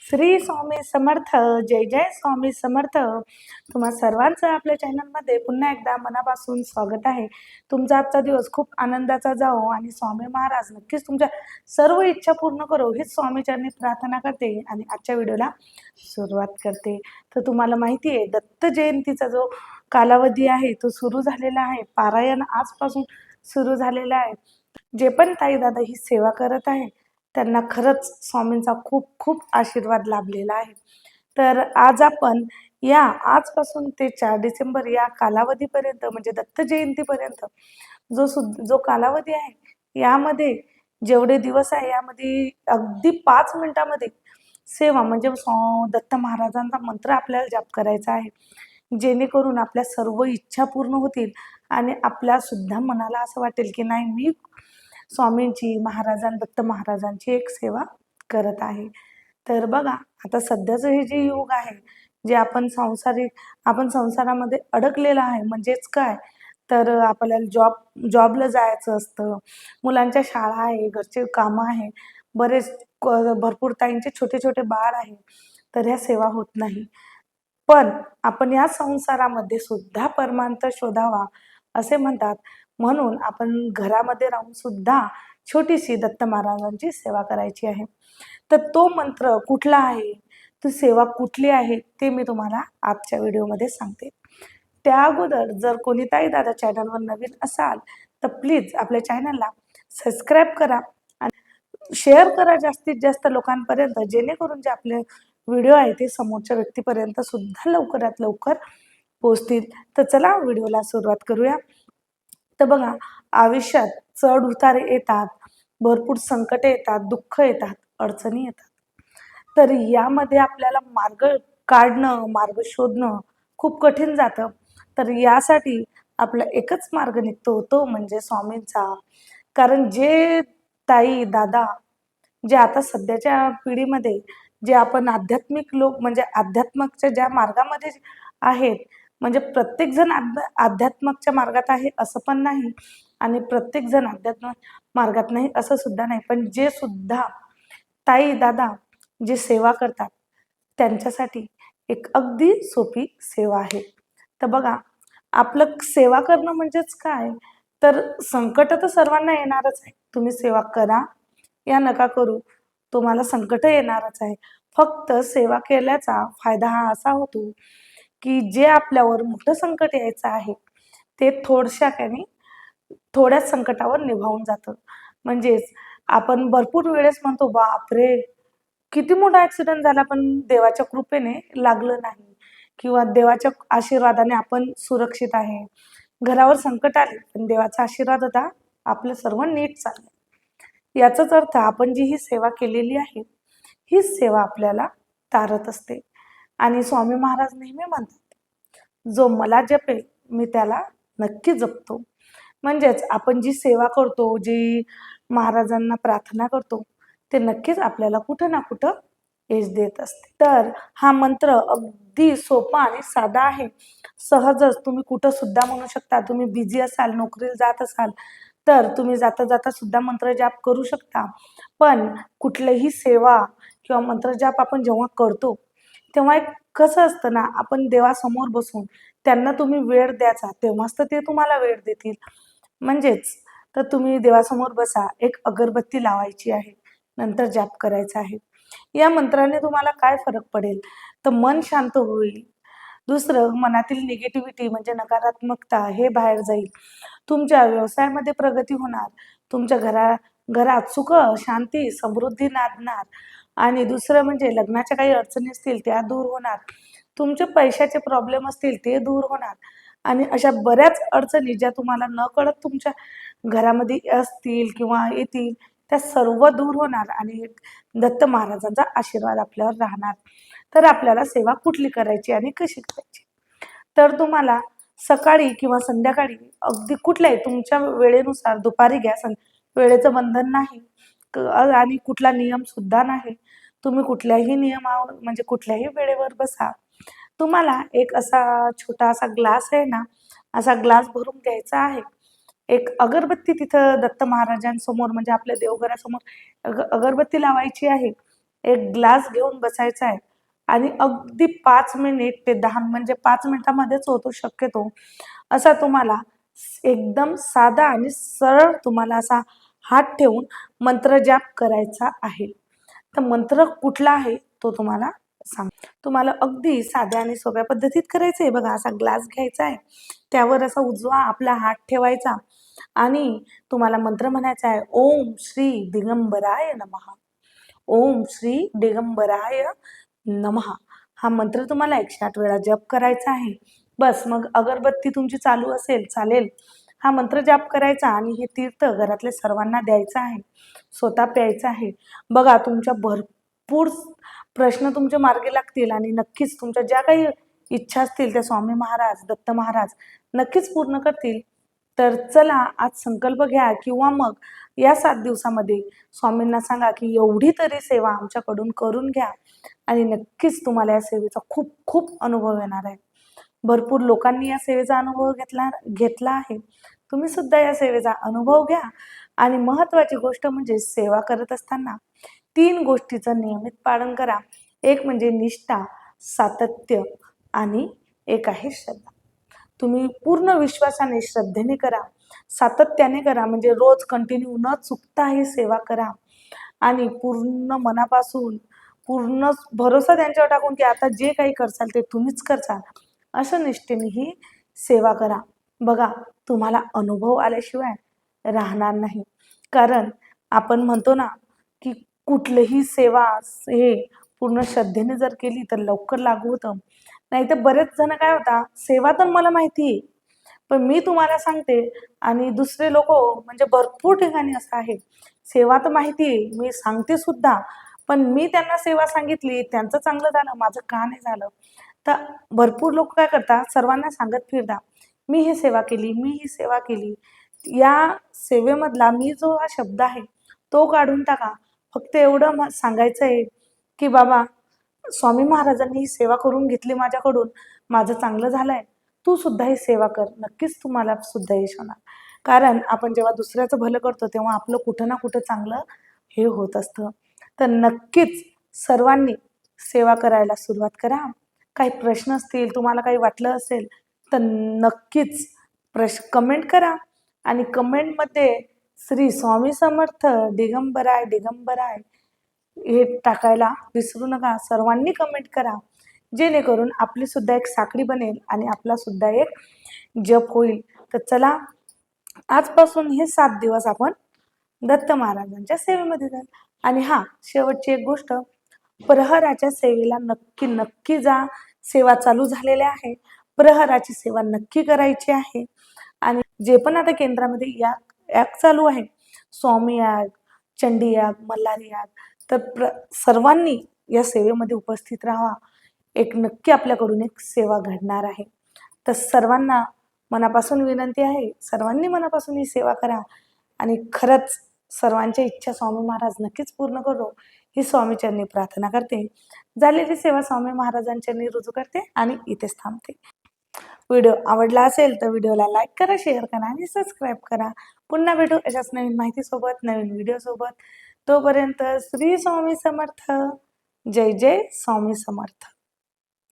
श्री स्वामी समर्थ. जय जय स्वामी समर्थ. तुम्हा सर्वांचं आपल्या चॅनलमध्ये पुन्हा एकदा मनापासून स्वागत आहे. तुमचा आजचा दिवस खूप आनंदाचा जाओ आणि स्वामी महाराज नक्कीच तुमच्या सर्व इच्छा पूर्ण करो हीच स्वामीचरणी प्रार्थना करते आणि आजच्या व्हिडिओला सुरुवात करते. तर तुम्हाला माहिती आहे, दत्त जयंतीचा जो कालावधी आहे तो सुरू झालेला आहे. पारायण आजपासून सुरू झालेला आहे. जे पण ताई दादा ही सेवा करत आहे त्यांना खरंच स्वामींचा खूप खूप आशीर्वाद लाभलेला आहे. तर आज आपण या आजपासून ते 4 डिसेंबर या कालावधीपर्यंत म्हणजे दत्त जयंतीपर्यंत जो कालावधी आहे यामध्ये जेवढे दिवस आहे यामध्ये अगदी 5 मिनिटामध्ये सेवा म्हणजे दत्त महाराजांचा मंत्र आपल्याला जाप करायचा आहे, जेणेकरून आपल्या सर्व इच्छा पूर्ण होतील आणि आपल्या सुद्धा मनाला असं वाटेल की नाही, मी स्वामींची दत्त महाराजांची एक सेवा करत आहे. तर बघा, आता सध्याचं हे जे युग आहे, जे आपण संसारामध्ये अडकलेलं आहे, म्हणजेच काय तर आपल्याला जॉबला जायचं असतं, मुलांच्या शाळा आहे, घरचे कामं आहे, भरपूर ताईंचे छोटे छोटे बाळ आहे, तर ह्या सेवा होत नाही. पण आपण या संसारामध्ये सुद्धा परमार्थ शोधावा असे म्हणतात. म्हणून आपण घरामध्ये राहून सुद्धा छोटीशी दत्त महाराजांची सेवा करायची आहे. तर तो मंत्र कुठला आहे, ती सेवा कुठली आहे ते मी तुम्हाला आजच्या व्हिडिओमध्ये सांगते. त्या अगोदर जर कोणी ताई दादा चॅनलवर नवीन असाल तर प्लीज आपल्या चॅनलला सबस्क्राईब करा आणि शेअर करा जास्तीत जास्त लोकांपर्यंत, जेणेकरून जे आपले व्हिडिओ आहे ते समोरच्या व्यक्तीपर्यंत सुद्धा लवकरात लवकर पोहोचतील. तर चला व्हिडिओला सुरुवात करूया. तर बघा, आयुष्यात चढ उतार येतात, भरपूर संकटे येतात, दुःख येतात, अडचणी येतात. तर यामध्ये आपल्याला मार्ग शोधणं खूप कठीण जातं. तर यासाठी आपला एकच मार्ग निघतो, तो म्हणजे स्वामींचा. कारण जे ताई दादा जे आता सध्याच्या पिढीमध्ये जे आपण आध्यात्मिक लोक म्हणजे अध्यात्माच्या ज्या मार्गामध्ये आहेत, म्हणजे प्रत्येक जण अध्यात्माच्या मार्गात आहे असं पण नाही आणि प्रत्येक जण अध्यात्म मार्गात नाही असं सुद्धा नाही, पण जे सुद्धा ताई दादा जे सेवा करतात त्यांच्यासाठी एक अगदी सोपी सेवा आहे. तर बघा, आपलं सेवा करणं म्हणजेच काय, तर संकट तर सर्वांना येणारच आहे. तुम्ही सेवा करा या नका करू, तुम्हाला संकट येणारच आहे. फक्त सेवा केल्याचा फायदा हा असा होतो की जे आपल्यावर मोठं संकट यायचं आहे ते थोड्याच संकटावर निभावून जातं. म्हणजेच आपण भरपूर वेळेस म्हणतो, बापरे किती मोठा ऍक्सिडेंट झाला पण देवाच्या कृपेने लागलं नाही, किंवा देवाच्या आशीर्वादाने आपण सुरक्षित आहे. घरावर संकट आले पण देवाचा आशीर्वाद होता, आपलं सर्व नीट चाललं. याचाच अर्थ आपण जी ही सेवा केलेली आहे हीच सेवा आपल्याला तारत असते. आणि स्वामी महाराज नेहमी म्हणतात, जो मला जपेल मी त्याला नक्की जपतो. म्हणजेच आपण जी सेवा करतो, जी महाराजांना प्रार्थना करतो, ते नक्कीच आपल्याला कुठं ना कुठं यश देत असते. तर हा मंत्र अगदी सोपा आणि साधा आहे. सहजच तुम्ही कुठं सुद्धा म्हणू शकता. तुम्ही बिझी असाल, नोकरीला जात असाल तर तुम्ही जाता जाता सुद्धा मंत्र जाप करू शकता. पण कुठलीही सेवा किंवा मंत्र जाप आपण जेव्हा करतो तेव्हा एक कसं असतं ना, आपण देवासमोर बसून त्यांना तुम्ही वेळ द्यायचा, तेव्हाच तर ते तुम्हाला वेळ देतील. म्हणजेच तर तुम्ही देवासमोर बसा, एक अगरबत्ती लावायची आहे, नंतर जाप करायचा आहे. या मंत्राने तुम्हाला काय फरक पडेल, तर मन शांत होईल. दुसरं, मनातील निगेटिव्हिटी म्हणजे नकारात्मकता हे बाहेर जाईल. तुमच्या व्यवसायामध्ये प्रगती होणार, तुमच्या घरात सुख शांती समृद्धी नांदणार. आणि दुसरं म्हणजे लग्नाच्या काही अडचणी असतील त्या दूर होणार, तुमचे पैशाचे प्रॉब्लेम असतील ते दूर होणार. आणि अशा बऱ्याच अडचणी ज्या तुम्हाला न कळत तुमच्या घरामध्ये असतील किंवा येतील, त्या सर्व दूर होणार आणि दत्त महाराजांचा आशीर्वाद आपल्यावर राहणार. तर आपल्याला सेवा कुठली करायची आणि कशी करायची, तर तुम्हाला सकाळी किंवा संध्याकाळी अगदी कुठल्याही तुमच्या वेळेनुसार, दुपारी घ्या, वेळेचं बंधन नाही आणि कुठला नियम सुद्धा नाही. तुम्ही कुठल्याही म्हणजे कुठल्याही वेळेवर बसा. तुम्हाला एक असा छोटा असा ग्लास आहे ना, असा ग्लास भरून घ्यायचा आहे. एक अगरबत्ती तिथं दत्त महाराजांसमोर म्हणजे आपल्या देवघरासमोर अगरबत्ती लावायची आहे. एक ग्लास घेऊन बसायचा आहे आणि अगदी 5 मिनिट ते 10 म्हणजे 5 मिनिटामध्येच होतो शक्यतो असा तुम्हाला एकदम साधा आणि सरळ तुम्हाला असा हात ठेवून मंत्र जाप करायचा आहे. तर मंत्र कुठला आहे तो तुम्हाला सांग. तुम्हाला अगदी साध्या आणि सोप्या पद्धतीत करायचं आहे. बघा, असा ग्लास घ्यायचा आहे, त्यावर असा उजवा आपला हात ठेवायचा आणि तुम्हाला मंत्र म्हणायचा आहे, ओम श्री दिगंबराय नमः. ओम श्री दिगंबराय नमः. हा मंत्र तुम्हाला 108 वेळा जप करायचा आहे. बस, मग अगरबत्ती तुमची चालू असेल चालेल. हा मंत्र जाप करायचा आणि हे तीर्थ घरातल्या सर्वांना द्यायचं आहे. स्वतः प्यायचं आहे. बघा, तुमच्या भरपूर प्रश्न तुमच्या मार्गी लागतील आणि नक्कीच तुमच्या ज्या काही इच्छा असतील त्या स्वामी महाराज, दत्त महाराज नक्कीच पूर्ण करतील. तर चला, आज संकल्प घ्या किंवा मग या 7 दिवसामध्ये स्वामींना सांगा की एवढी तरी सेवा आमच्याकडून करून घ्या आणि नक्कीच तुम्हाला या सेवेचा खूप खूप अनुभव येणार आहे. भरपूर लोकांनी या सेवेचा अनुभव घेतला आहे. तुम्ही सुद्धा या सेवेचा अनुभव घ्या आणि महत्त्वाची गोष्ट म्हणजे सेवा करत असताना 3 गोष्टीचं नियमित पालन करा. एक म्हणजे निष्ठा, सातत्य आणि एक आहे श्रद्धा. तुम्ही पूर्ण विश्वासाने, श्रद्धेने करा, सातत्याने करा, म्हणजे रोज कंटिन्यू न चुकता ही सेवा करा आणि पूर्ण मनापासून, पूर्ण भरोसा त्यांच्यावर टाकून की आता जे काही करसाल ते तुम्हीच करसाल, असं निष्ठेने ही सेवा करा. बघा, तुम्हाला अनुभव आल्याशिवाय राहणार नाही. कारण आपण म्हणतो ना की कुठलीही सेवा हे पूर्ण श्रद्धेने जर केली तर लवकर लागू होतं. नाहीतर बरेच जण काय होता, सेवा तर मला माहिती आहे, पण मी तुम्हाला सांगते आणि दुसरे लोक म्हणजे भरपूर ठिकाणी असं आहे, सेवा तर माहिती आहे, मी सांगते सुद्धा, पण मी त्यांना सेवा सांगितली, त्यांचं चांगलं झालं, माझं का नाही झालं. तर भरपूर लोक काय करतात, सर्वांना सांगत फिरतात, मी ही सेवा केली, मी ही सेवा केली. या सेवेमधला मी जो हा शब्द आहे तो काढून टाका. फक्त एवढं सांगायचं आहे की बाबा, स्वामी महाराजांनी ही सेवा करून घेतली माझ्याकडून, माझं चांगलं झालंय, तू सुद्धा ही सेवा कर, नक्कीच तुम्हाला सुद्धा यश होणार. कारण आपण जेव्हा दुसऱ्याचं भलं करतो तेव्हा आपलं कुठं ना कुठं चांगलं हे होत असतं. तर नक्कीच सर्वांनी सेवा करायला सुरुवात करा. काही प्रश्न असतील, तुम्हाला काही वाटलं असेल तर नक्कीच कमेंट करा आणि कमेंटमध्ये श्री स्वामी समर्थ दिगंबराय दिगंबराय हे टाकायला विसरू नका. सर्वांनी कमेंट करा, जेणेकरून आपली सुद्धा एक साखळी बनेल आणि आपला सुद्धा एक जप होईल. तर चला, आजपासून हे 7 दिवस आपण दत्त महाराजांच्या सेवेमध्ये जाईल. आणि हा, शेवटची एक गोष्ट, प्रहराच्या सेवेला नक्की नक्की जा. सेवा चालू झालेल्या आहे, प्रहराची सेवा नक्की करायची आहे. आणि जे पण आता केंद्रामध्ये याग चालू आहे, स्वामी याग, चंडी याग, मल्हारी याग, तर सर्वांनी या सेवेमध्ये उपस्थित राहा. एक नक्की आपल्याकडून एक सेवा घडणार आहे. तर सर्वांना मनापासून विनंती आहे, सर्वांनी मनापासून ही सेवा करा आणि खरंच सर्वांच्या इच्छा स्वामी महाराज नक्कीच पूर्ण करो ही स्वामीचरणी प्रार्थना करते. झालेली सेवा स्वामी महाराजांचरणी रुजू करते आणि इथेच थांबते. व्हिडिओ आवडला असेल तर व्हिडिओला लाईक करा, शेअर करा आणि सबस्क्राईब करा. पुन्हा भेटू अशाच नवीन माहितीसोबत, नवीन व्हिडिओसोबत. तोपर्यंत श्री स्वामी समर्थ. जय जय स्वामी समर्थ.